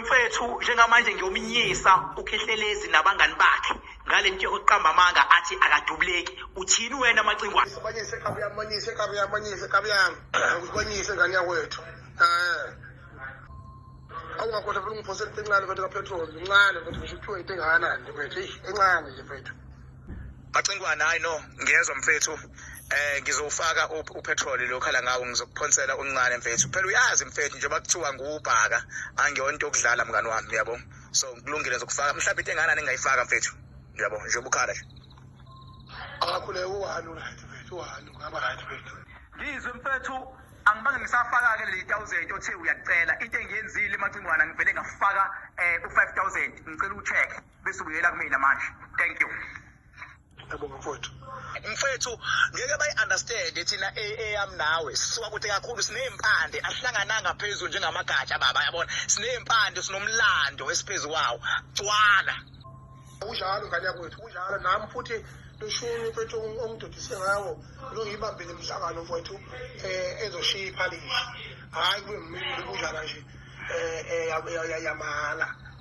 mfethu njengamanje ngiyomnyisa uKhehlelezi nabangani bakhe ngale nto yokuqamba amanga athi akadubuleki. Uthini wena Macingwane? Sibanyise ekhaya yami, banyise ekhaya yami, banyise ekhaya yami. Usibanyise ngani yakwethu. Awungakhohle phela ungiphosela encane mfethu kapetrol, incane mfethu ngisho kuthiwa into engakanani nje mfethu. Encane nje mfethu. Macingwane hayi no, ngiyezwa mfethu. Ngizofaka upetrol lokhala ngawo ngizokuphonsela uncane mfethu. Phela uyazi mfethu njengoba kuthiwa ngubhaka angiyona into yokudlala mngani wami yabo. So kulungile zokufaka mhlawumbe into engakanani engayifaka mfethu. Yabo njengoba ukhala nje. Akakhule u1 right mfethu, u1 ngaba right mfethu. Ngizwe mfethu angibange ngisafaka ke le 1000 othe uyacela. Into engiyenzile Macingwane ngivele ngafaka u5000. Ngicela ucheck bese ubuyela kumina manje. Thank you. Yabonga mfethu. Mfethu ngeke bayi-understand thina eyam nawe sisuka kude kakhulu siney'mpande asihlangananga phezulu njengamagatsha baba yabona siney'mpande sinomlando esiphezu kwawo cwala unjalo ngane yakwethu unjalo nami futhi loshuni mfethu ongidodise ngawo lo ngiyibambele umhlangano mfethu ezoshiya iphalishi hayi kube mina kunjalo nje yamala.